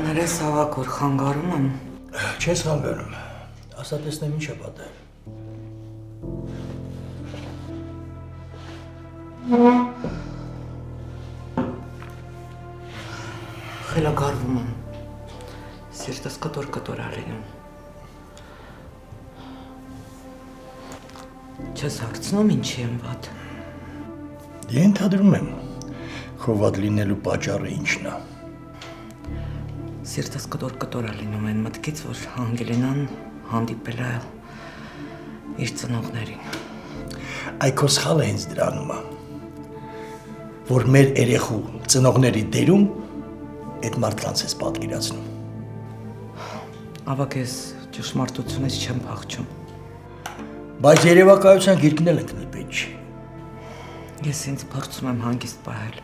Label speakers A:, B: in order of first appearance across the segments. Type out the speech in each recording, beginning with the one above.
A: Ներես ավակոր խանգարում եմ։
B: Չես խանգարում, ասա տեսնեմ ինչ է պատահել։
A: Խելագարվում եմ, սիրտս կտոր արինում։ Չես հարցնում ինչի եմ վատ։
B: Ենթադրում եմ, քո վատ լինելու պատճառը ինչն է։
A: Սիրտս կտոր լինում են մտքից, որ Անգելինան հանդիպել է իր ծնողներին։
B: Այ քո սխալը հենց դրանում է, որ մեր երեխու ծնողների դերում այդ մարդկանց ես պատկերացնում։
A: Ավակ ես ճշմարտությունից չեմ փախչում։
B: Բայց երևակայության գիրկն էլ ընկնել պետք չի։
A: Ես ինձ փորձում եմ հանգիստ պահել,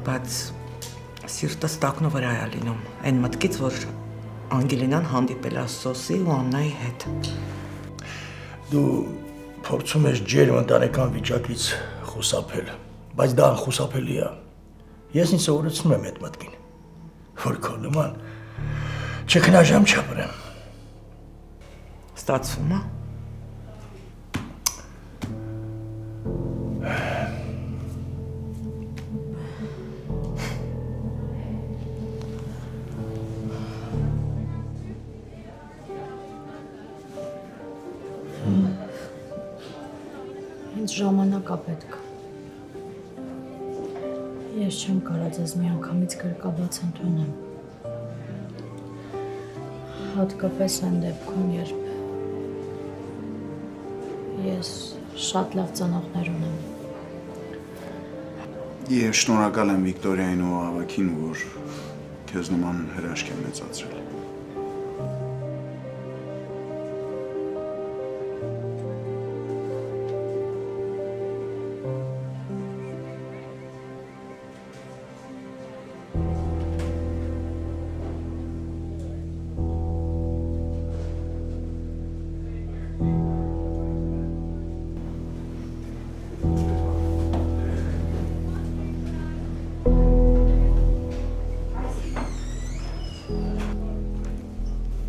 A: բայց սիրտս տակնու վրա է լինում, այն մտքից, որ Անգելինան հանդիպել է Սոսի ու Աննայի հետ։
B: Դու փորձում ես ջերմ ընտանեկան վիճակից խուսափել, բայց դա անխուսափելի է։ Ես ինձ սովորեցնում եմ այդ մտքին, որ քո նման չքնաժամ չապրեմ։
A: Ստացվում է։
C: Ինձ ժամանակ է պետք։ Ես չեմ կարա ձեզ մի անգամից գրկաբաց ընդունեմ։ Հատկապես այն դեպքում, երբ ես շատ լավ ծնողներ ունեմ։
D: Եվ շնորհակալ եմ Վիկտորիային ու Ավագին, որ քեզ նման հրաշք են մեծացրել։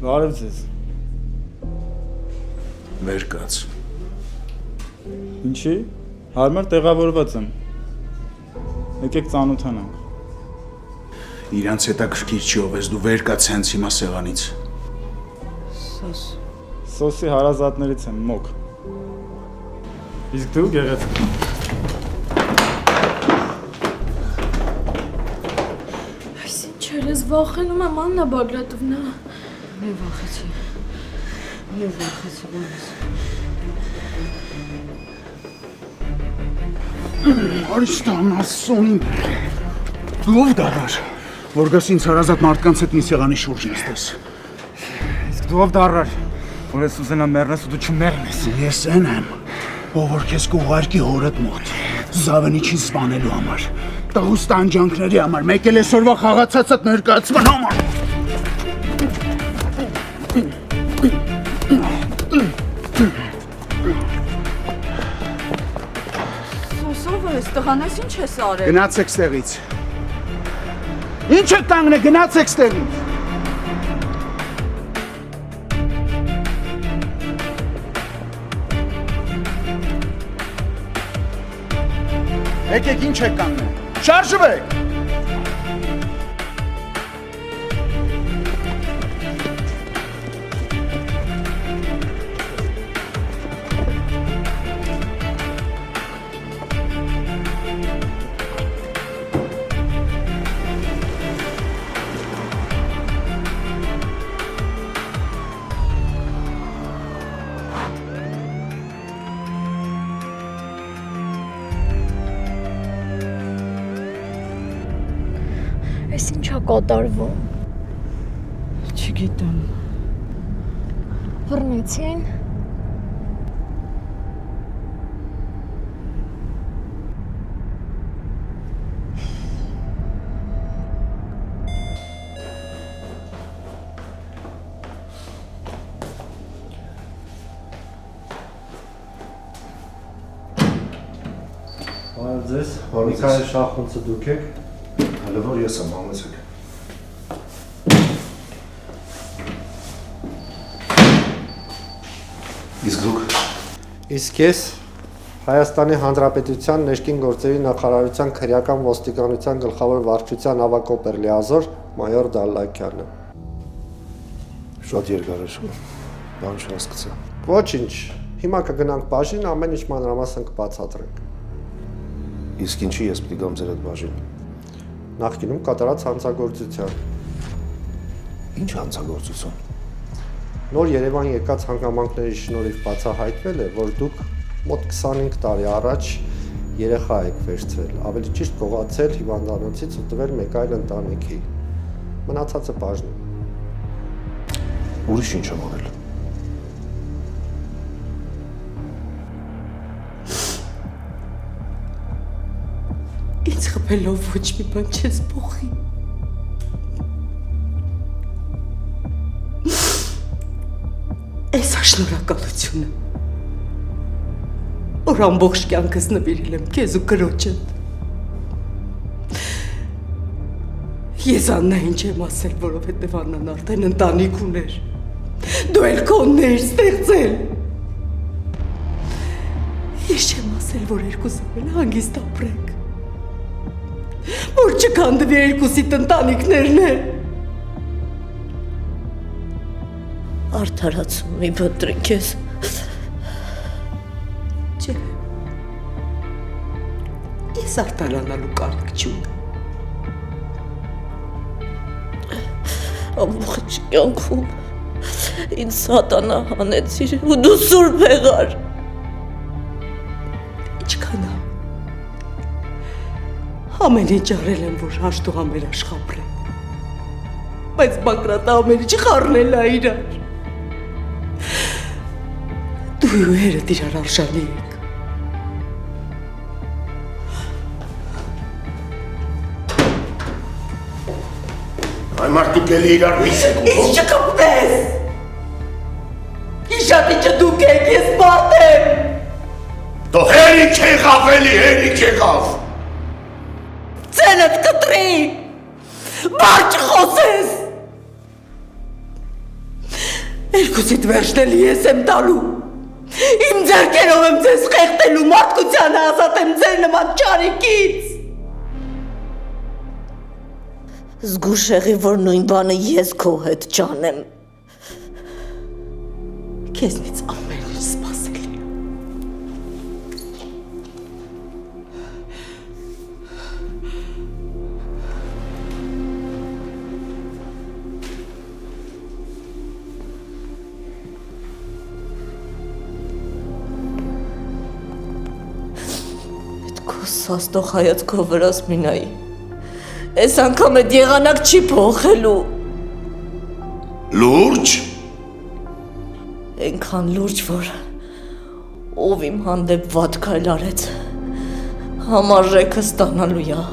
E: Բարև ձեզ։
D: Վեր կաց։
E: Ինչի՞։ Հարմար տեղավորված եմ։ Եկեք ծանոթանանք։
D: Իրանց հետաքրքիր չի ով ես դու վեր կաց հենց հիմա սեղանից։
E: Սոսի հարազատներից եմ, մոկ։ Իսկ դու գեղեցիկ։
C: Այս ինչ էր, ես վախենում եմ, Աննա Բագրատովնա։
A: Մի վախեցի բանս։
D: Արիստան ասոնին։ Դու ով դառար, որ գաս ինձ հարազատ մարդկանց հետ մի սեղանի շուրջ նստես։
E: Իսկ դու ով դառար, որ ես ուզենամ մեռնես ու դու չմեռնես։
D: Ես այն եմ, ով որ քեզ կուղարկի հորդ մոտ, Զավենիչին սպանելու համար, տղուս տանջանքների համար, մեկ էլ այսօրվա խաղացածդ ներկայացման համար։
C: Սոսով ես, տղանես ինչ ես արել։
D: Գնացեք ստեղից։ Ինչ եք կանգնել, գնացեք ստեղից։ Եկեք ինչ եք կանգնել։ Շարժվեք։
C: Այս ինչա կատարվում։
A: Չգիտեմ։
C: Բռնեցին։
F: Բարև ձեզ, Միքայել Շախունցը դուք եք։
D: Հələ որ ես եմ, համեցեք։
F: Իսկ դուք
G: Իսկ ես Հայաստանի Հանրապետության ներքին գործերի նախարարության քրեական ոստիկանության գլխավոր վարչության ավագ լիազոր մայոր Դալլակյանը։
F: շատ երկար է, բան չհասկացա։
G: Ոչինչ, հիմա կգնանք բաժին, ամեն ինչ մանրամասն կբացատրենք։
F: Իսկ ինչի ես պիտի գամ ձեր այդ բաժին։
G: Նախկինում կատարած հանցագործության։
F: Ինչ հանցագործություն։
G: Նոր Երևան եկած հանգամանքների շնորհիվ բացահայտվել է, որ դուք մոտ 25 տարի առաջ երեխա եք վերցրել, ավելի ճիշտ գողացել հիվանդանոցից ու տվել մեկ այլ ընտանիքի։ Մնացածը բաժնում։
F: Ուրիշ ինչ եմ անել։
A: Ինձ խփելով ոչ մի բան չես փոխի։ Այս շնորհակալությունը, որ ամբողջ կյանքս նվիրել եմ քեզ ու կրոջդ։ Ես Աննային չեմ ասել, որովհետև Աննան արդեն ընտանիք ուներ։ Դու էլ քոններ ստեղծել։ Ես չեմ ասել, որ երկուսով էլ հանգիստ ապրենք։ Որ չքանդվի երկուսիդ ընտանիքներն են։
C: Արդարացում մի բտրիկ ես։
A: Չէ։ Ես արտարանալու կարիք չունեմ։
C: Ամբողջ կյանքում ինձ սատանա հանեցիր ու դու սուրբ եղար։
A: Ինչքան է։ Ամեն ինչ արել եմ, որ հաշտու համեր աշխատենք։ Բայց Բագրատը ամեն ինչ խառնել է իրար։ Դու ու հերդ իրար արժանի եք։
B: Այ մարդիկ էլի իրար միսեք ու
A: Ինչ չկպնես։ Իշատիչը դուք եք, ես մարդ եմ։
B: Դու հերիք եղավ էլի, հերիք եղավ։
A: Ձենդ կտրի։ Բար չխոսես։ Երկուսիդ վերջնելի ես եմ տալու։ Իմ ձեռքերով եմ ձեզ խեղդելու, մարդկությանը ազատեմ ձեր նման ճարիքից։
C: Զգուշ եղի, որ նույն բանը ես քո հետ ճանեմ։
A: Քեզնից ամեն ինչ սպասելի է։
C: Քո սաստող հայացքով վրաս մինայի։ Այս անգամ այդ եղանակ չի փոխելու։
B: Լուրջ։
C: Այնքան լուրջ, որ ով իմ հանդեպ վատ քայլ արեց, համարժեքը ստանալու է։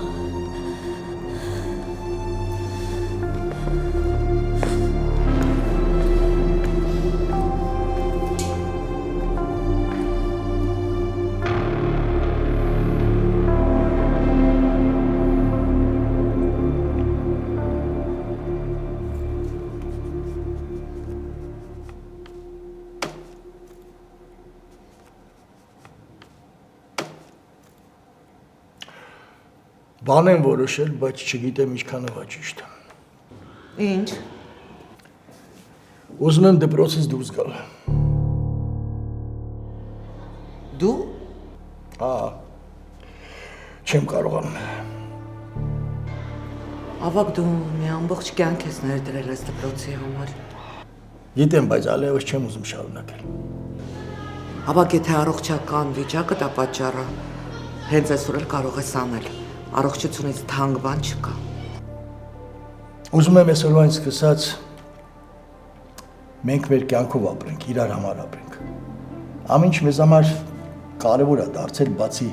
B: Բան եմ որոշել, բայց չգիտեմ ինչքան է ճիշտ։
A: Ինչ։
B: Ուզում եմ դպրոցից դուրս գալ։
A: Դու։
B: Չեմ կարողանում։
A: Ավակ դու մի ամբողջ կյանք ես ներդրել այս դպրոցի համար։
B: Գիտեմ, բայց այլևս չեմ ուզում շարունակել։
A: Ավակ եթե առողջական վիճակը դա պատճառը, հենց այսօր էլ կարող ես անել։ Առողջությունից թանկ բան չկա։
B: Ուզում եմ այսօրվանից սկսած մենք մեր կյանքով ապրենք, իրար համար ապրենք։ Ամեն ինչ մեզ համար կարևոր է դարձել բացի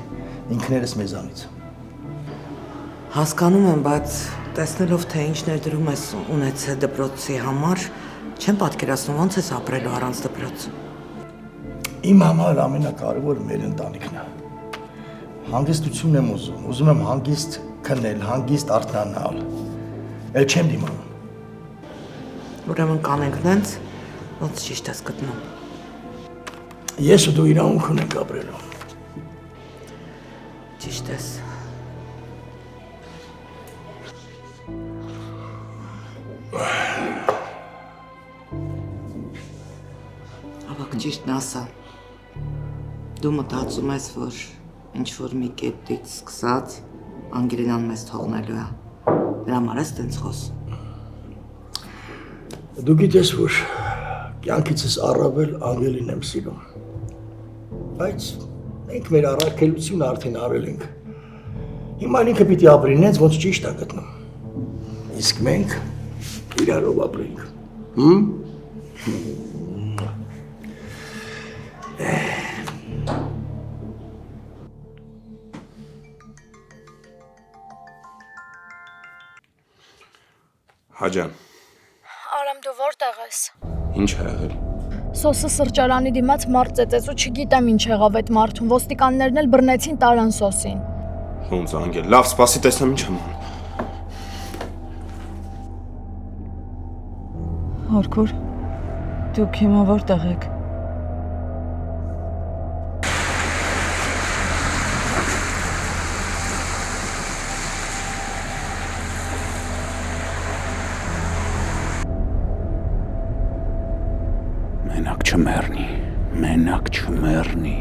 B: ինքներս մեզանից։
A: Հասկանում եմ, բայց տեսնելով թե ինչ ներդրում ես ունեցել դպրոցի համար, չեմ պատկերացնում ոնց ես ապրելու առանց դպրոց։
B: Իմ համար ամենակարևորը մեր ընտանիքն է։ Հանգստություն եմ ուզում եմ հանգիստ քնել, հանգիստ արթնանալ։ Էլ չեմ դիմանում։
A: Ուրեմն կանենք նենց, ոնց ճիշտ ես գտնում։
B: Ես ու դու իրավունք ունենք ապրելու։
A: Ճիշտ ես։ Ավակ ճիշտն ասա։ Դու մտածում ես, որ ինչ-որ մի կետից սկսած Անգելինան մեզ թողնելու է։ Դրա համար ես տենց խոսում։
B: Դու գիտես, որ կյանքիցս առավել Անգելին եմ սիրում։ Բայց մենք մեր առաքելությունը արդեն արել ենք։ Հիմա ինքը պիտի ապրի նենց, ոնց ճիշտ է գտնում։ Իսկ մենք իրարով ապրենք։
F: Հաջան,
H: Արամ, դու որտեղ ես։
F: ինչ է եղել։
H: Սոսը սրճարանի դիմաց մարդ ծեծեց ու չգիտեմ ինչ եղավ այդ մարդուն։ Ոստիկաններն էլ բռնեցին տարան Սոսին։
F: Ոնց Անգել, լավ, սպասի տեսնեմ ինչ եմ անում։
I: Արքուր, դուք հիմա որտեղ եք։
D: Մենակ չմեռնի։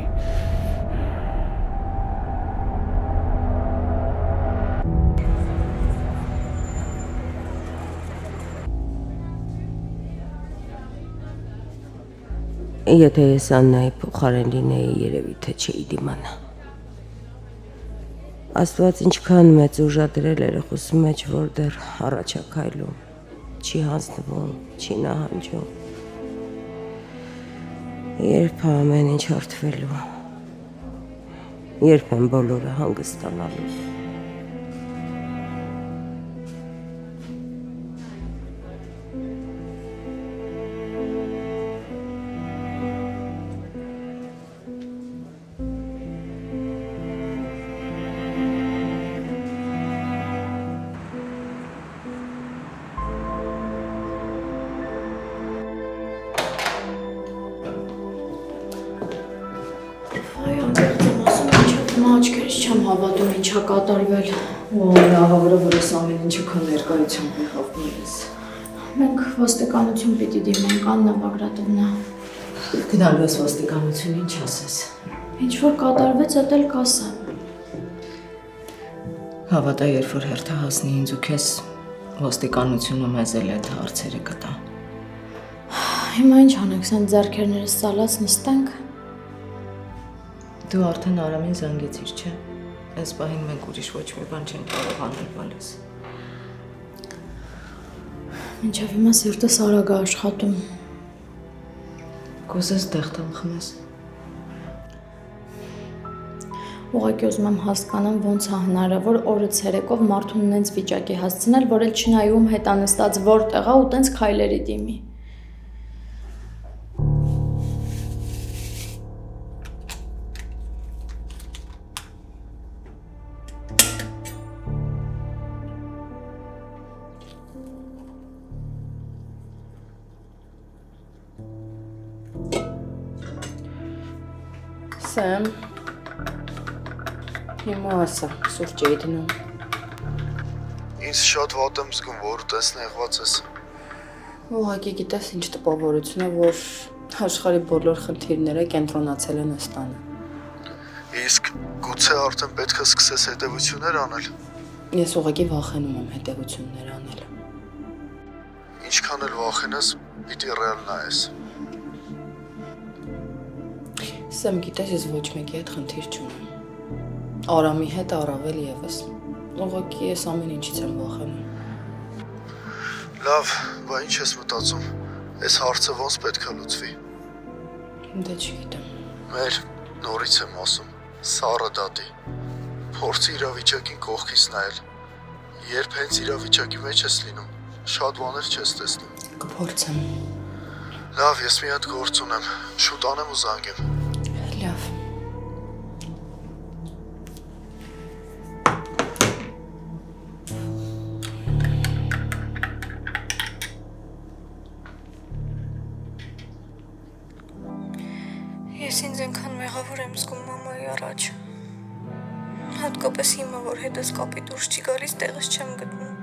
J: Եթե ես Աննայի փոխարեն լինեի, երևի թե չէի դիմանա։ Աստված ինչքան մեծ ուժադրել երեխուս մեջ, որ դեռ առաջակայլում, չի հանձնվում, չի նահանջում։ Երբ ամեն ինչ հարթվելու, երբ են բոլորը հանգստանալու։
H: Աչքերից չեմ հավատում ինչա կատարվել։
I: Լավավորը, որ ես ամեն ինչը քո ներկայությամբ եղավ մեզ։
H: Մենք ոստիկանություն պիտի դիմենք, Աննա Բագրատովնա։
I: Գնալու ես ոստիկանություն, ինչ ասես։
H: Ինչ որ կատարվեց, դա էլ կասեմ։
I: Հավատա, երբ որ հերթը հասնի ինձ ու քեզ, ոստիկանությունը մեզ էլ այդ հարցերը կտա։
H: Հիմա ինչ անենք, սենց ձեռքերներս սալած նստենք։
I: Դու արդեն Արամին զանգեցիր, չէ՞։ Այս պահին մենք ուրիշ ոչ մի բան չենք կարող անել բալես։
H: Մինչև հիմա սիրտս արագ է աշխատում։
I: Կուզես դեղտամ խմես։
H: Ուղղակի ուզում եմ հասկանամ ոնց է հնարավոր օրը ցերեկով մարդուն նենց վիճակի հասցնել, որ էլ չնայում հետանստած որտեղ է ու տենց քայլերի դիմի։
C: Սեմ, հիմա ասա, սուրճ էի դնում։
F: Ինձ շատ վատ եմ զգում, որ տեսնեղված ես։
C: Ուղղակի գիտես ինչ տպավորություն է, որ աշխարհի բոլոր խնդիրները կենտրոնացել են ըստ տանը։
F: Իսկ գուցե արդեն պետք է սկսես հետևություններ անել։
C: Ես ուղղակի վախենում եմ հետևություններ անել։
F: Ինչքան էլ վախենաս, պիտի ռեալ նայես։
C: Սեմ, գիտես, ես ոչ մեկի հետ խնդիր չունեմ։ Արամի հետ առավել եւս։ Ուղղակի ես ամեն ինչից եմ վախենում։
F: Լավ, բա ինչ ես մտածում։ Այս հարցը ոնց պետք է լուծվի։
C: Դե չգիտեմ։
F: Մեր նորից եմ ասում, սառը դատի։ Փորձի իրավիճակին կողքից նայել։ Երբ հենց իրավիճակի մեջ ես լինում, շատ բաներ չես տեսնում։
C: Կփորձեմ։
F: Լավ, ես մի հատ գործ ունեմ, շուտ անեմ ու զանգեմ։
C: Լավ։
H: Ես ես ինձ այնքան մեղավոր եմ զգում մամայի առաջ։ Հատկապես հիմա, որ հետս կապի դուրս չի գալիս, տեղս չեմ գտնում։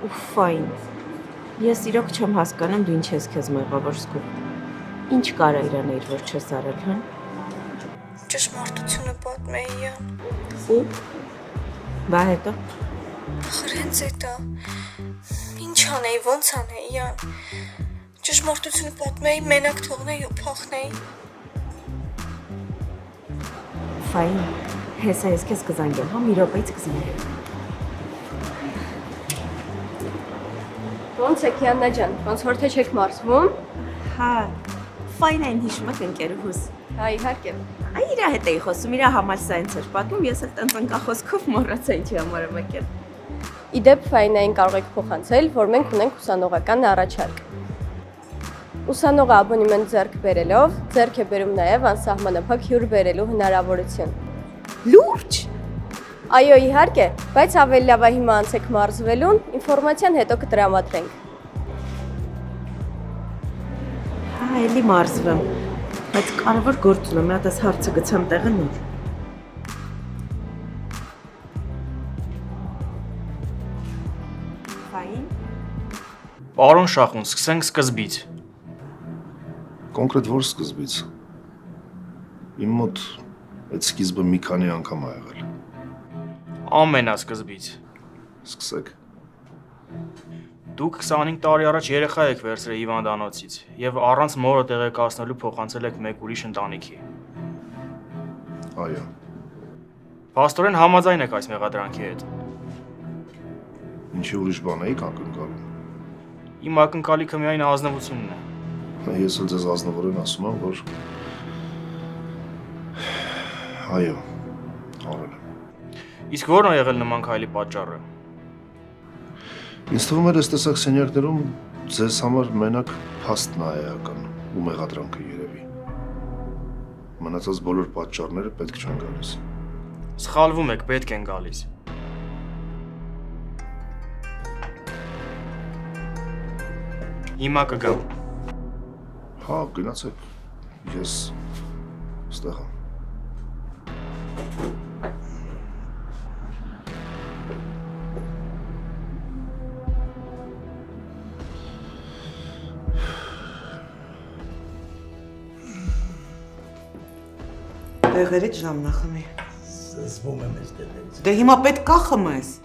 J: Ուֆայն։ Ես իրոք չեմ հասկանում դու ինչ ես քեզ մեղավոր զգում։ Ինչ կարա իրանեիր, որ չես արել, հա։
H: Ճշմարտությունը պատմեի յան։
J: Ու բա հետո։
H: Ախր հենց էտա։ Ինչ անեի, ոնց անեի յան։ Ճշմարտությունը պատմեի, մենակ թողնեի ու փախնեի։
J: Ֆայն, հեսա ես քեզ կզանգեմ, հա, մի րոպեից կզանգեմ։
K: Ոնց եք Յաննա ջան, ոնց որ թե չեք մարզվում։
J: Հա, ֆայն այն հիշում եք ընկերուհուս։
K: Հա, իհարկե։
J: Այ իրա հետ էի խոսում, իրա համար սա ինձ էր պատմում, ես էլ տենց ընկախոսքով մոռացա ինչի համար եմ եկել։
K: Իդեպ Ֆայնային կարող եք փոխանցել, որ մենք ունենք ուսանողական առաջարկ։ Ուսանողը աբոնեմենտ ձեռք բերելով, ձեռք է բերում նաև անսահմանափակ հյուր բերելու հնարավորություն։
J: Լուրջ։
K: Այո, իհարկե, բայց ավելի լավ է հիմա անցեք մարզվելուն, ինֆորմացիան հետո կտրամադրենք։
J: Հա, էլի մարզվեմ։ Բայց կարևոր գործ ունեմ, մի հատ այս հարցը գցեմ տեղը նոր։ Ֆայն։
L: Պարոն Շախուն, սկսենք սկզբից։
F: Կոնկրետ որ սկզբից։ Իմ մոտ այդ սկիզբը մի քանի անգամ ա եղել։
L: Ամենասկզբից։
F: Սկսեք։
L: Դուք 25 տարի առաջ երեխա եք վերցրել հիվանդանոցից եւ առանց մորը տեղեկացնելու փոխանցել եք մեկ ուրիշ ընտանիքի։
F: Այո։
L: Փաստորեն համաձայն եք այս մեղադրանքի հետ։
F: Ինչի ուրիշ բան էիք ակնկալում։
L: Իմ ակնկալիքը միայն ազնվությունն է։
F: Ես էլ ձեզ ազնվորեն ասում եմ, որ այո, արել եմ։
L: Իսկ ո՞րն է եղել նման քայլի պատճառը։
F: Ինձ թվում էր այս տեսակ սենյակներում ձեզ համար մենակ փաստն է էական ու մեղադրանքը երևի։ Մնացած բոլոր պատճառները պետք չեն գալիս։
L: Սխալվում եք, պետք են գալիս։ Հիմա կգամ։
F: Հա, գնացեք։ Ես ստեղ եմ։
A: Տեղերից ժամնախմի։
B: Զզվում եմ այս տեղերից։
A: Դե հիմա պետք կա խմես։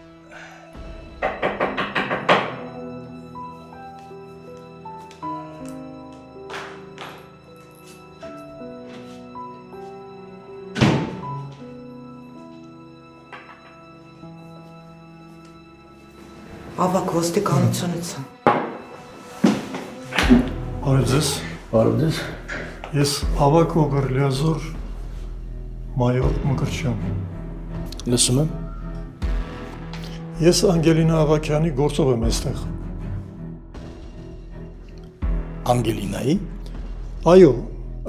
A: Ավակ ոստիկանությունից եմ։
M: Բարև ձեզ։
B: Բարև ձեզ։
M: Ես Ավակ Օգրլիազոր մայոր Մկրտչյան։
B: Լսում եմ։
M: Ես Անգելինա Ավակյանի գործով եմ այստեղ։
B: Անգելինայի։
M: Այո,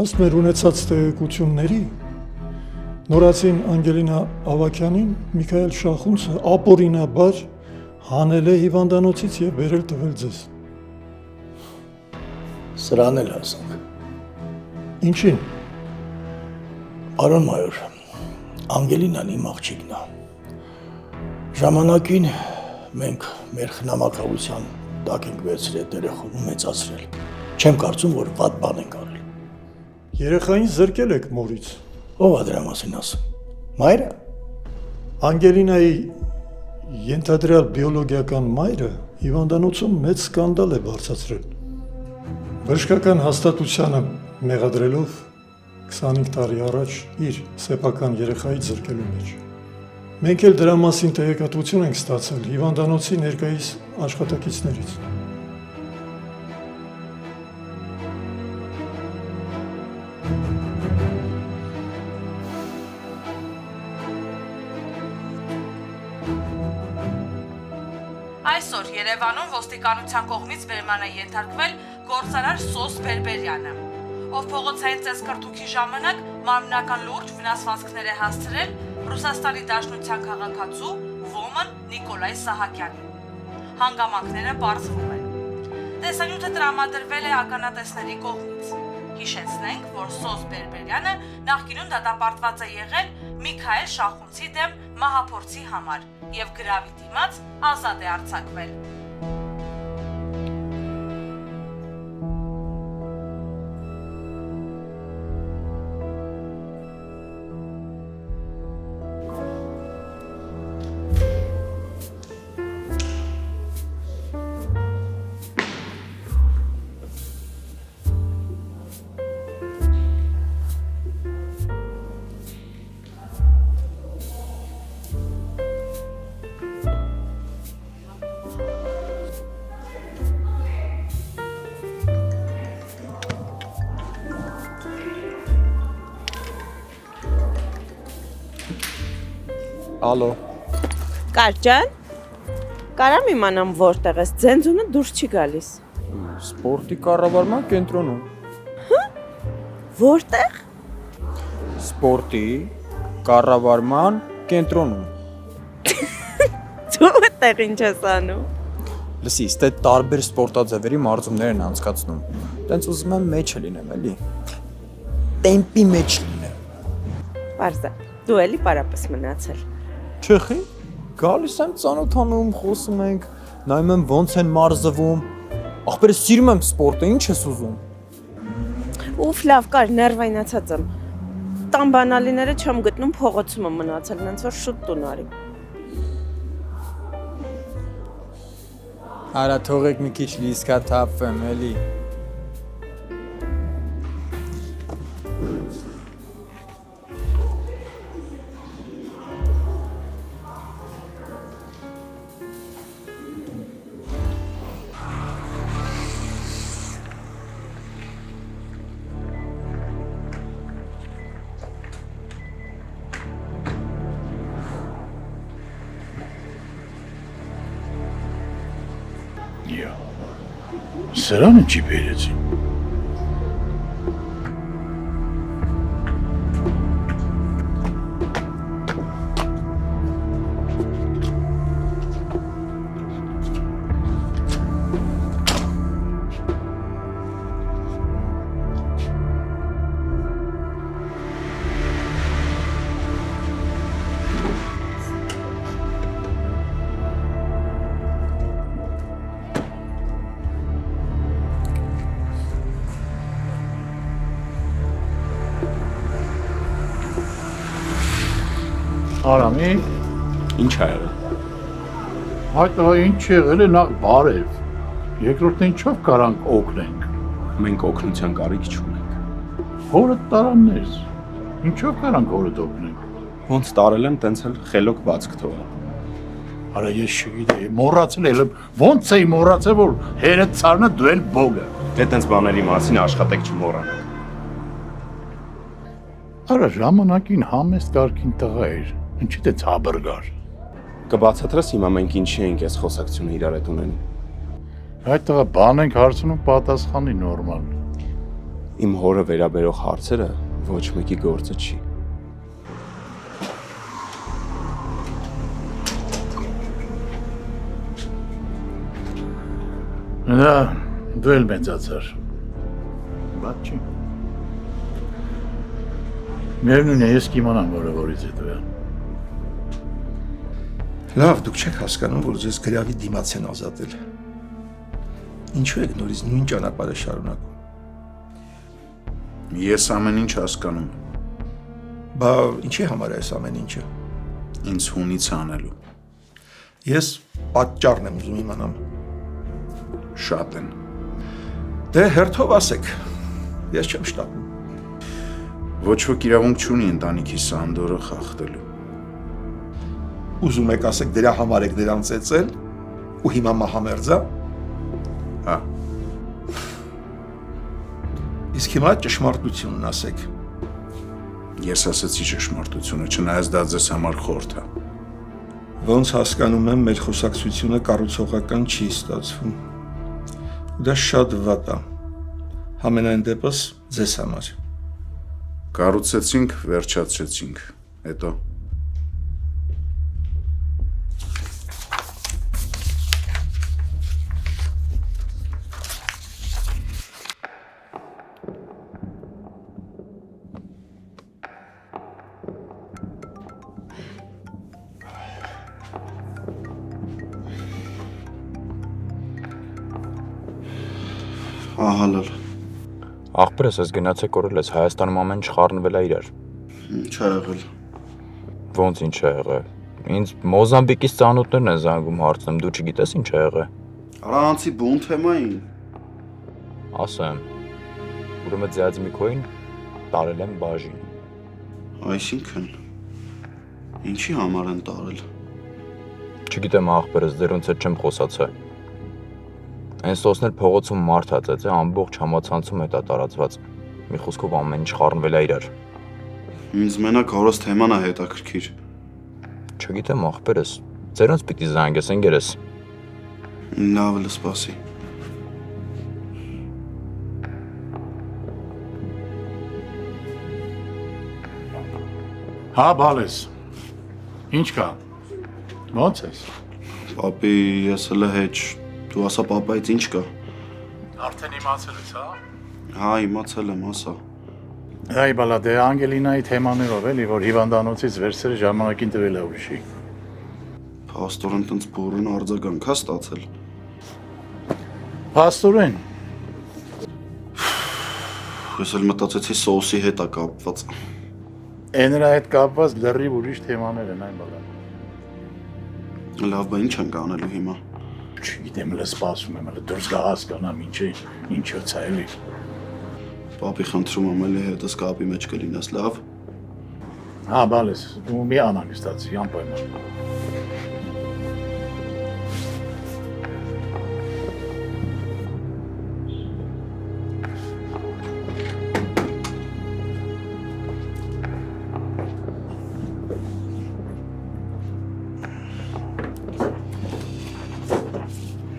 M: ըստ մեր ունեցած տեղեկությունների նորացին Անգելինա Ավակյանին Միքայել Շախունցը ապօրինաբար հանել է հիվանդանոցից եւ բերել տվել ձեզ։
B: Սրան էլ ասանք։
M: Ինչին։
B: Պարոն մայոր, Անգելինան իմ աղջիկն է։ Ժամանակին մենք մեր խնամակալության տակ ենք վերցրել երեխուն ու մեծացրել։ Չեմ կարծում, որ վատ բան ենք արել։
M: Երեխային զրկել եք մորից։
B: Ո՞վ է դրա մասին ասում։ Մայրը։
M: Անգելինայի ենթադրյալ բիոլոգիական մայրը հիվանդանոցում մեծ սկանդալ է բարձրացրել։ Բժշկական հաստատությանը մեղադրելով 25 տարի առաջ իր սեփական երեխայի զրկելու մեջ։ Մենք էլ դրա մասին տեղեկատվություն ենք ստացել հիվանդանոցի ներկայիս աշխատակիցներից։
A: Այսօր Երևանում ոստիկանության կողմից բերման է ենթարկվել գործարար Սոս Բերբերյանը, ով փողոցային ծեսկրտուքի ժամանակ մարմնական լուրջ վնասվածքներ է հասցրել Ռուսաստանի Դաշնության քաղաքացու Ոմն Նիկոլայ Սահակյանին։ Հանգամանքները պարզվում են։ Տեսանյութը տրամադրվել է ականատեսների կողմից։
N: Հիշեցնենք, որ Սոս Բերբերյանը նախկինում դատապարտված է եղել Միքայել Շախունցի դեմ մահափորձի համար եւ գրավի դիմաց ազատ է արձակվել։
O: Ալո։
P: Կարճան։ Կարամ իմանամ որտեղ ես, ձենձունը դուրս չի գալիս։
O: Սպորտի կառավարման կենտրոնում։
P: Որտեղ։
O: Սպորտի կառավարման կենտրոնում։
P: Դու այդտեղ ինչ ես անում։
O: Լսի, ստե տարբեր սպորտաձևերի մարզումներ են անցկացնում։ Տենց ուզում եմ մեջը լինեմ, էլի։ Տեմպի մեջ լինեմ։
P: Պարզա, դու էլի պարապս մնացել։
O: Չեխի, գալիս եմ ծանոթանում, խոսում ենք, նայում եմ ոնց են մարզվում։ Ախպերը սիրում եմ սպորտը, ինչ ես ուզում։
P: Ուֆ, լավ, կար, ներվայնացած եմ։ Տան բանալիները չեմ գտնում, փողոցում եմ մնացել, նենց որ շուտ տուն արի։
O: Արա թողեք մի քիչ լիսկա թափվեմ, էլի։
D: Սրանը չի բերեցին։ Արամի,
Q: Ինչ ա եղել։
D: այդ ինչ եղել է նախ բարև, երկրորդն ինչով կարանք օգնենք։
Q: Մենք օգնության կարիք չունենք։
D: Հորդ տարաններ, ինչով կարանք հորդ օգնենք։
Q: Ոնց տարել եմ, տենց էլ խելոք բացք թողա։
D: Արա ես չգիտեի, մոռացել եմ, ոնց էի մոռացել, որ հերը ցարնը դու էլ բոգը։
Q: Դե տենց բաների մասին աշխատեք չմոռանաք։
D: Արա ժամանակին համեստ կարգին տղա էր, ինչի դե ցաբրգար։
Q: Կբացատրես հիմա մենք ինչի ենք այս խոսակցությունը իրար հետ ունենում։
D: Այդ տղա բան ենք հարցնում պատասխանի նորմալ։
Q: Իմ հորը վերաբերող հարցերը ոչ մեկի գործը չի։
D: Դա դու էլ մեծացար։ Բաց չի։ Ներնույն է ես կիմանամ, որը որից հետո է։
B: Լավ, դուք չեք հասկանում, որ ձեզ գրավի դիմաց են ազատել։ Ինչու եք նորից նույն ճանապարհը շարունակում։
D: Ես ամեն ինչ հասկանում։
B: Բա ինչի համար է այս ամեն ինչը։
D: Ինձ հունից անելու։
B: Ես պատճառն եմ ուզում իմանամ։
D: Շատ են։
B: Դե հերթով ասեք։ Ես չեմ շտապում։
D: Ոչ ոք իրավունք չունի ընտանիքի Սանդորը խախտելու։
B: Ուզում եք ասեք դրա համար եք դրան ծեծել ու հիմա մահամերձա։
D: Հա։
B: Իսկ հիմա ճշմարտությունն ասեք։
D: Ես ասացի ճշմարտությունը, չնայած դա ձեզ համար խորթ է։
B: Ոնց հասկանում եմ, մեր խոսակցությունը կառուցողական չի ստացվում։ Դա շատ վատ է։ Համենայն դեպս ձեզ համար։
D: Կառուցեցինք, վերջացրեցինք, հետո։ Ահալալ։
O: Աղբերս ես գնացեք օրել ես Հայաստանում ամեն ինչ խառնվել է իրար։
D: Չա եղել։
O: Ոնց ինչ է եղել։ Ինձ Մոզամբիկից ծանոթներն են զանգում հարցնում, դու չգիտես ինչ է եղել։
D: Արանցի բուն թեմային։
O: Ասեմ։ Ուրեմն ձյաձմիկոին տարել եմ բաժին։
D: Այսինքն ինչի համար են տարել։
O: Չգիտեմ աղբերս դեռոնց հետ չեմ խոսացել։ Այն սոսներ փողոցում մարդ հացած է, ամբողջ համացանցում է դա տարածված։ Մի խոսքով ամեն ինչ խառնվել է իրար։
D: Ինձ մենակ հորս թեման է հետաքրքիր։
O: Չգիտեմ աղբերս, ձերոնց պիտի զանգես ընկերս։
D: Լավ էլ սպասի։
M: Հա, բալես։ Ինչ կա։ Ոնց ես։
D: Պապի, ես էլ հեչ, դու ասա պապայից ինչ կա։
M: Արդեն իմացել ես, հա։
D: Հա, իմացել եմ, ասա։
M: Այ բալա, դե Անգելինայի թեմաներով էլի, որ հիվանդանոցից վերցրել ժամանակին տվել է ուրիշի։
D: Փաստորեն տենց բուրըն արձագանք հա ստացել։
M: Փաստորեն։
D: Ես էլ մտածեցի սոուսի հետ է կապված։
M: Էնրա հետ կապված լրիվ ուրիշ թեմաներ են այն բալա։
D: Լավ, բա ինչ ենք անելու հիմա։
M: Չգիտեմ, լը սպասում եմ, դուրս գա հասկանամ ինչը ցա էլի։
D: Պապի խնդրում եմ էլի հետս կապի մեջ կլինես, լավ։
M: Հա, բալես, դու մի անհանգստացի, անպայման։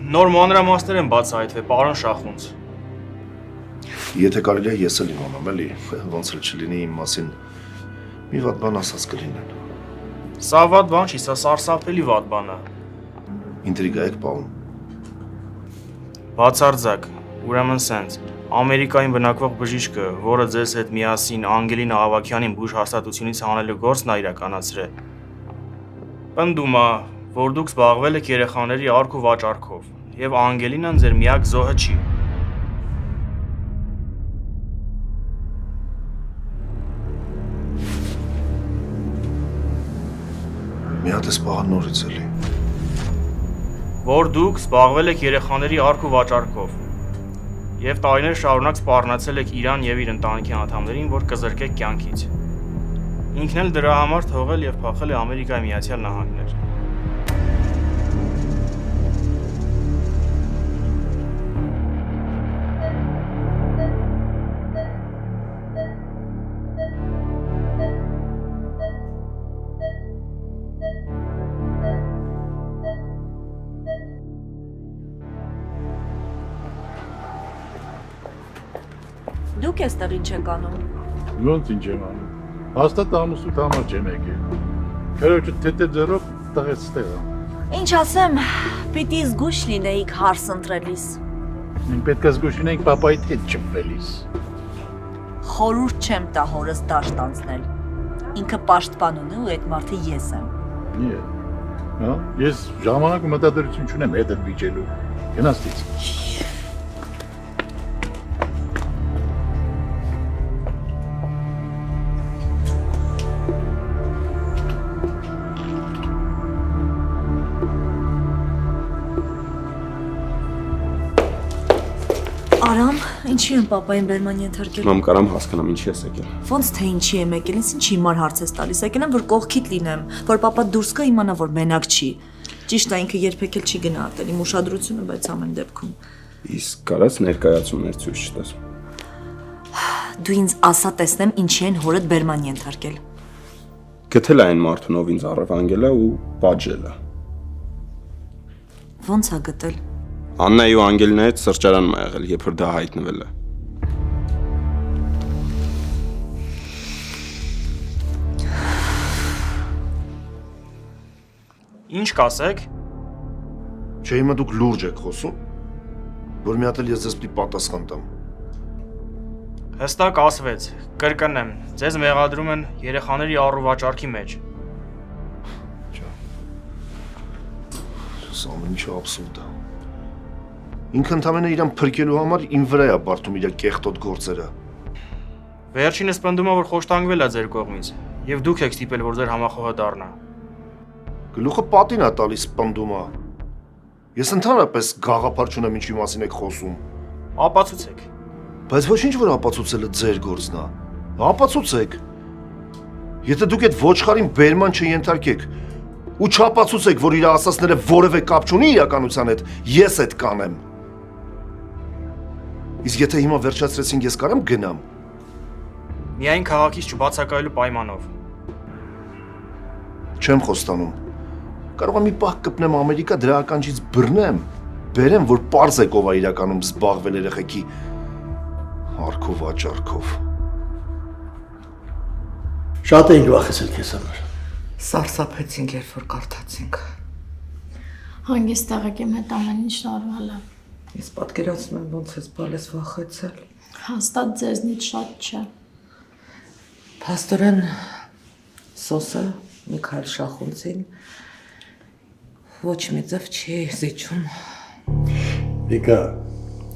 L: Նոր մանրամասներ են բացահայտվել, պարոն Շախունց։
F: Եթե կարելի է ես էլ իմանամ, էլի, ոնց էլ չլինի իմ մասին մի վատ բան ասած կլինեն։
L: Սա վատ բան չի, սա սարսափելի վատ բան է։
F: Ինտրիգա եք պահում։
L: Բացարձակ, ուրեմն սենց, Ամերիկային բնակվող բժիշկը, որը ձեզ հետ միասին Անգելինա Ավագյանին բուժ հաստատությունից հանելու գործն է իրականացրել։ Պնդում է, որ դուք զբաղվել եք երեխաների արք ու վաճառքով, եւ Անգելինան ձեր միակ զոհը չի։
F: Մի հատ էս պահան նորից էլի։
L: Որ դուք զբաղվել եք երեխաների արք ու վաճառքով եւ տարիներ շարունակ սպառնացել եք իրան եւ իր ընտանիքի անդամներին, որ կզրկեք կյանքից։ Ինքն էլ դրա համար թողել եւ փախել է Ամերիկայի Միացյալ Նահանգներ։
N: Դուք էստեղ ինչ եք անում։
M: Ոնց ինչ եմ անում։ Հաստատ ամուսնուդ համար չեմ եկել։ Քերոջը թեթե ձեռով տղես ստեղ։
N: Ինչ ասեմ, պիտի զգուշ լինեիք հարս ընտրելիս։
M: Մենք պետք է զգուշ լինենք պապայի հետ չփվելիս։
N: Խորհուրդ չեմ տա հորս դաշտ անցնել։ Ինքը պաշտպան ունի ու այդ մարդը ես եմ։
M: Նիե։ Հա, ես ժամանակ ու մտադրություն չունեմ հետդ վիճելու։ Գնաս դից։
N: Արամ, ինչի եմ պապային բերման ենթարկել։
Q: Մամ կարամ հասկանամ ինչի ես եկել։
N: Ոնց թե ինչի եմ եկել, ինձ ինչի հիմար հարց ես տալիս, եկել եմ որ կողքիդ լինեմ, որ պապա դուրս գա իմանա որ մենակ չի։ Ճիշտ է ինքը երբեք էլ չի գնահատել իմ ուշադրությունը, բայց ամեն դեպքում։
Q: Իսկ կարաս ներկայացումներ ցույց տաս։
N: Դու ինձ ասա տեսնեմ ինչի են հորդ բերման ենթարկել։
Q: Գտել այն մարդուն ով ինձ առևանգել է ու պատժել է։
N: Ոնց է գտել։
Q: Աննայի ու Անգելինայի հետ սրճարանում ա եղել, երբ որ դա հայտնվել է։
L: Ինչ կասեք։
F: Չէ, հիմա դուք լուրջ եք խոսում, որ մի հատ էլ ես ձեզ պիտի պատասխան տամ։
L: Հստակ ասվեց, կրկնեմ, ձեզ մեղադրում են երեխաների առու վաճառքի մեջ։
F: Սա ամեն ինչը աբսուրդ է։ Ինքը ընդամենը իրան փրկելու համար իմ վրա է բարդում իր կեղտոտ գործերը։
L: Վերջինս պնդում է, որ խոշտանգվել է ձեր կողմից, եւ դուք եք ստիպել, որ ձեր համախոհը դառնա։
F: Գլուխը պատին է տալիս պնդումը։ Ես ընդհանրապես գաղափար չունեմ ինչի մասին եք խոսում։
L: Ապացուցեք։
F: Բայց ոչինչ որ ապացուցելը ձեր գործն է։ Ապացուցեք։ Եթե դուք այդ ոչխարին բերման չենթարկեք ու չապացուցեք, որ իր ասածները որևէ կապ չունի իրականության հետ, ես այդ կանեմ։ Իսկ եթե հիմա վերջացրեցին, ես կարամ գնամ։
L: Միայն քաղաքից չբացակայելու պայմանով։
F: Չեմ խոստանում։ Կարող եմ մի պահ կպնեմ Ամերիկա դրա ականջից բռնեմ, բերեմ, որ պարզ է ով է իրականում զբաղվել երեխեքի արքով աճարքով։
B: Շատ էինք վախեցել քեզ համար։
A: Սարսափեցինք, երբ որ կարդացինք։
H: Հանգիստ եղեք, իմ հետ ամեն ինչ նորմալ է։
A: Ես պատկերացնում եմ ոնց ես բալես վախեցել։
H: Հաստատ ձեզնից շատ չէ։
A: Փաստորեն Սոսը Միքայել Շախունցին ոչ մի ձև չի զիջում։
B: Վիկա։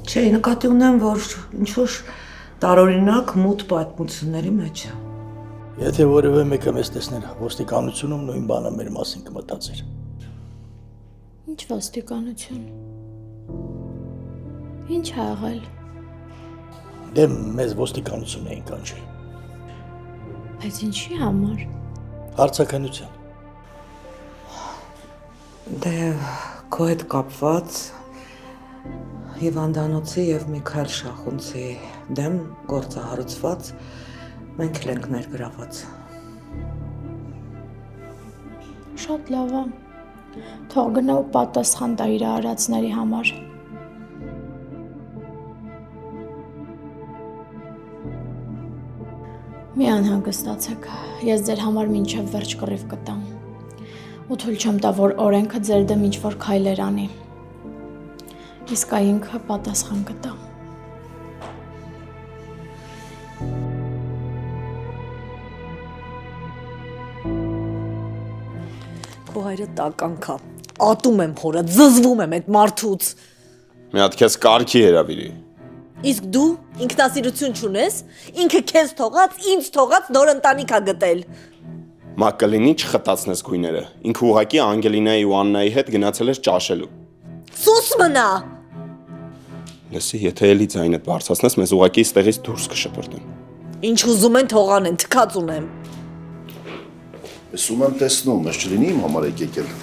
A: Չէ, նկատի ունեմ, որ ինչ-որ տարօրինակ մութ պատմությունների մեջ է։
B: Եթե որևէ մեկը մեզ տեսներ ոստիկանությունում նույն բանը մեր մասին կմտածեր։
H: Ինչ ոստիկանություն։ Ինչ ա եղել։
B: Դե մեզ ոստիկանություն էին կանչել։
H: Բայց ինչի համար։
B: Հարցականության։
A: Դե քո հետ կապված Հիվանդանոցի եւ Միքայել Շախունցի դեմ գործահարուցված մենք ենք ներգրաված։
H: Շատ լավ է։ Թող գնա ու պատասխան տա իր արածների համար։ Մի անհանգստացեք, ես ձեր համար մինչև վերջ կռիվ կտամ։ Ու թույլ չեմ տա, որ օրենքը ձեր դեմ ինչ-որ քայլեր անի։ Իսկ այ ինքը պատասխան կտա։
R: Քո հայրը տականք է։ Ատում եմ հորը, զզվում եմ այդ մարդուց։
Q: Մի հատ քեզ կարգի հրավիրի։
R: Իսկ դու ինքնասիրություն չունես, ինքը քեզ թողած, ինձ թողած նոր ընտանիք ա գտել։
Q: Մակկլինի չխտացնես գույները։ Ինքը ուղակի Անգելինայի ու Աննայի հետ գնացել էր ճաշելու։
R: Սուս մնա։
Q: Լսի, եթե էլի ձայնդ բարձրացնես, մեզ ուղակի ստեղից դուրս կշպրտեն։
R: Ինչ ուզում են թողան են, թքած ունեմ։
F: Ես ում եմ տեսնում, ես չլինի իմ համար եք եկել։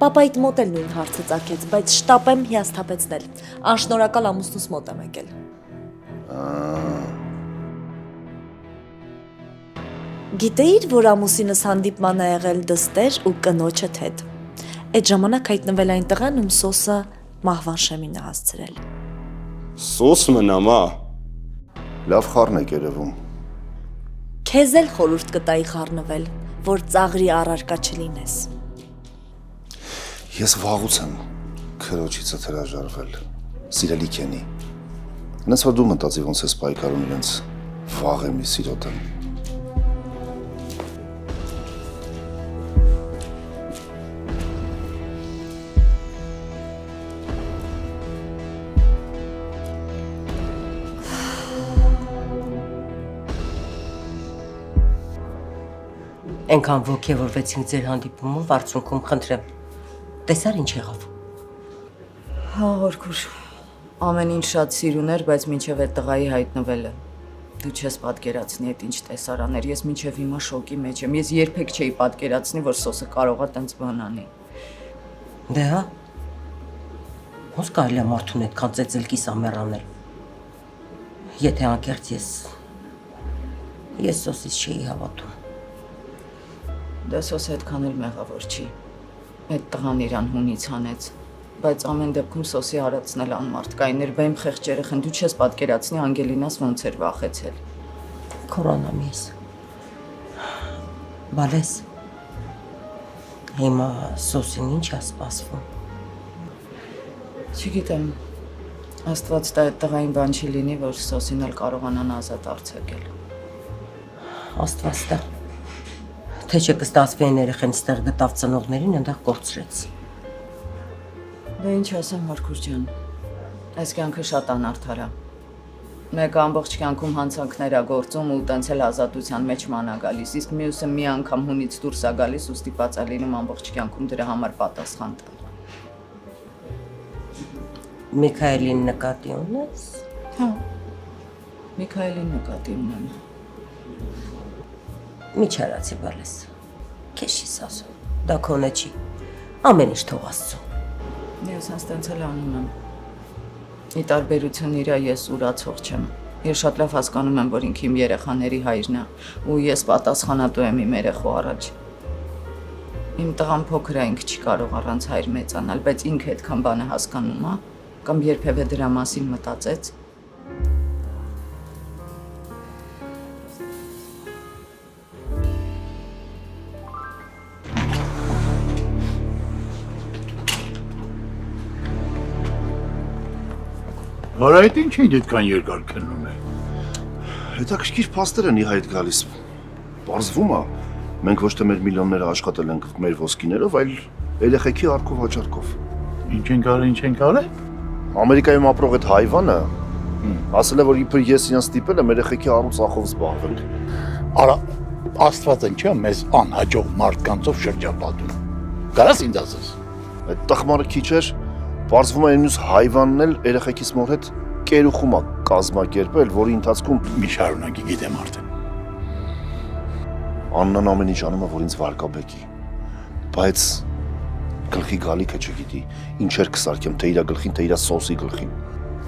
R: Պապայիդ մոտ էլ նույն հարցը ծագեց, բայց շտապ եմ հիասթափեցնել։ Անշնորհակալ ամուսնուս մոտ եմ եկել։ Գիտեիր, որ ամուսինս հանդիպման է եղել դստեր ու կնոջդ հետ։ Այդ ժամանակ հայտնվել այն տղան, ում Սոսը մահվան շեմին է հասցրել։
Q: Սոս մնամա։
F: Լավ խառն եք երևում։
R: Քեզ էլ խորհուրդ կտայի խառնվել, որ ծաղրի առարկա չլինես։
F: Ես վաղուց եմ քրոջիցդ հրաժարվել, սիրելի Քենի։ Նենց որ դու մտածի ոնց ես պայքարում իրենց վաղեմի սիրոտն։
J: Այնքան ոգևորվեցինք ձեր հանդիպումով, արդյունքում խնդրեմ։ Տեսար ինչ եղավ։
C: Հա, Հորքուր, ամեն ինչ շատ սիրուն էր, բայց մինչև այդ տղայի հայտնվելը դու չես պատկերացնի այդ ինչ տեսարաներ։ Ես մինչև հիմա շոկի մեջ եմ։ Ես երբեք չէի պատկերացնի, որ Սոսը կարող է տենց բան անի։
J: Դե հա։ Ոնց կարելի է մարդուն այդքան ծեծել կիսամեռանել։ Եթե անկեղծ ես Սոսից չէի հավատում։
C: Դա Սոսը այդքան էլ մեղավոր չի։ Այդ տղան իրան հունից հանեց, բայց ամեն դեպքում Սոսի արածն էլ անմարդկային էր, բեմ խեղճ երեխան, դու չես պատկերացնի Անգելինաս ոնց էր վախեցել։
J: Կորոնամ ես։ Բալես։ Հիմա Սոսին ինչ է սպասվում։
C: Չգիտեմ, Աստված տա այդ տղային բան չի լինի, որ Սոսին էլ կարողանան ազատ արձակել։
J: Աստված տա։ Թե չէ կստացվի այն երեխեն ստեղ գտավ ծնողներին, այնտեղ կորցրեց։
C: Դե ինչ ասեմ, Հորքուր ջան, Այս կյանքը շատ անարդար է։ Մեկը ամբողջ կյանքում հանցանքներ է գործում ու տենց էլ ազատության մեջ ման է գալիս, իսկ մյուսը մի անգամ հունից դուրս է գալիս ու ստիպված է լինում ամբողջ կյանքում դրա համար պատասխան տալ։
J: Միքայելին նկատի ունես։
C: Հա։ Միքայելին նկատի ունեմ։
J: Մի չարացի բալես։ Քեզ չես ասում։ Դա քոնը չի։ Ամեն ինչ թող Աստծո։
C: Ես հենց տենց էլ անում եմ։ Ի տարբերություն իրա ես ուրացող չեմ։ Ես շատ լավ հասկանում եմ, որ ինքը իմ երեխաների հայրն է ու ես պատասխանատու եմ իմ երեխու առաջ։ Իմ տղան փոքր է, ինքը չի կարող առանց հայր մեծանալ, բայց ինքը այդքան բան է հասկանում, հա, կամ երբևէ դրա մասին մտածեց։
M: Որ այդ ինչ այդքան երկար քննում է։
F: Հետաքրքիր փաստեր են իհայտ գալիս։ Պարզվում է, մենք ոչ թե մեր միլիոնները աշխատել ենք մեր ոսկիներով, այլ երեխեքի արքով վաճառքով։
M: Ինչ են կարել։
F: Ամերիկայում ապրող այդ հայվանը ասել է, որ իբր ես իրան ստիպել եմ երեխեքի առուծախով զբաղվել։
M: Արա, Աստված ինչ է մեզ անհաջող մարդկանցով շրջապատում։ Կարաս ինձ ասես։
F: Այդ տխմարը քիչ էր, պարզվում է մյուս հայվանն էլ երեխեքիս մոր հետ կերուխում է կազմակերպել, որի ընթացքում
M: մի շարունակի գիտեմ արդեն։
F: Աննան ամեն ինչ անում է, որ ինձ վարկաբեկի, բայց գլխի գալիքը չգիտի, ինչեր կսարքեմ, թե իրա գլխին, թե իրա սոսի գլխին։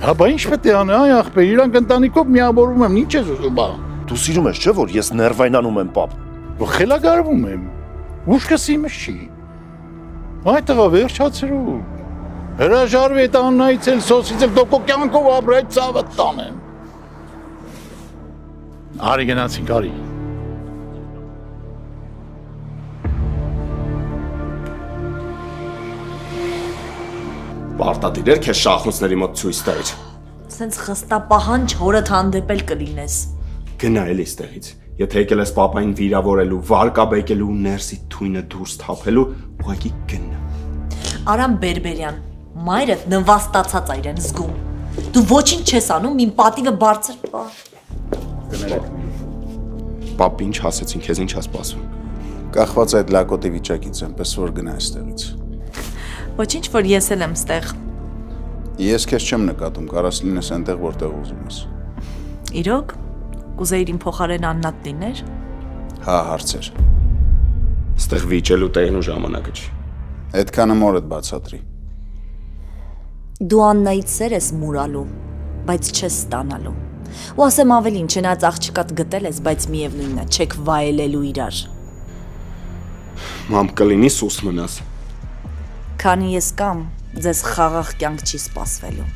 M: Հա, բա ինչ պետք է անի, այ ախպեր, իրանք ընտանիքով միավորվում եմ, ինչ ես ուզում, բա։
F: Դու սիրում ես, չէ՞ որ ես ներվայնանում եմ, պապ։
M: Որ խելագարվում եմ։ Ուշքս իմս չի։ Այ տղա վերջացրու։ Հրաժարվի այդ Աննայից էլ սոսից էլ դոկո կյանքով ապր այդ ծավը տանեմ։ Արի գնացինք, արի։
Q: Պարտադիր էր քեզ շախնոցների մոտ ցույց տալ։
R: Սենց խստապահանջ հորդ հանդեպել կլինես։
Q: Գնա էլի ստեղից։ Եթե եկել ես պապային վիրավորելու, վարկաբեկելու, ներսի թույնը դուրս թափելու, ուղղակի գնա։
R: Արամ Բերբերյան, մայրդ նվաստացած է իրեն զգում։ Դու ոչինչ չես անում, իմ պատիվը բարձր պա։
Q: Պապ ինչ ասեցին, քեզ ինչ է սպասում։
D: Կախված այդ լակոտի վիճակից եմ, պես որ գնա այստեղից։
R: Ոչինչ, որ ես էլ եմ ստեղ։
D: Ես քեզ չեմ նկատում, կարաս լինես այնտեղ, որտեղ ուզում ես։
R: Իրոք, կուզեիր իմ փոխարեն Աննատ լիներ։
D: Հա, հարցեր։
Q: Ստեղ վիճելու տեղն ու ժամանակը չի։
D: Այդքանը մորդ բացատրի։
R: Դու Աննայից սեր ես մուրալու, բայց չես ստանալու։ Ու ասեմ ավելին, չնայած աղջկատ գտել ես, բայց միևնույնն է, չեք վայելելու իրար։
Q: Մամ կլինի սուս մնաս։
R: Քանի ես կամ, ձեզ խաղաղ կյանք չի սպասվելու։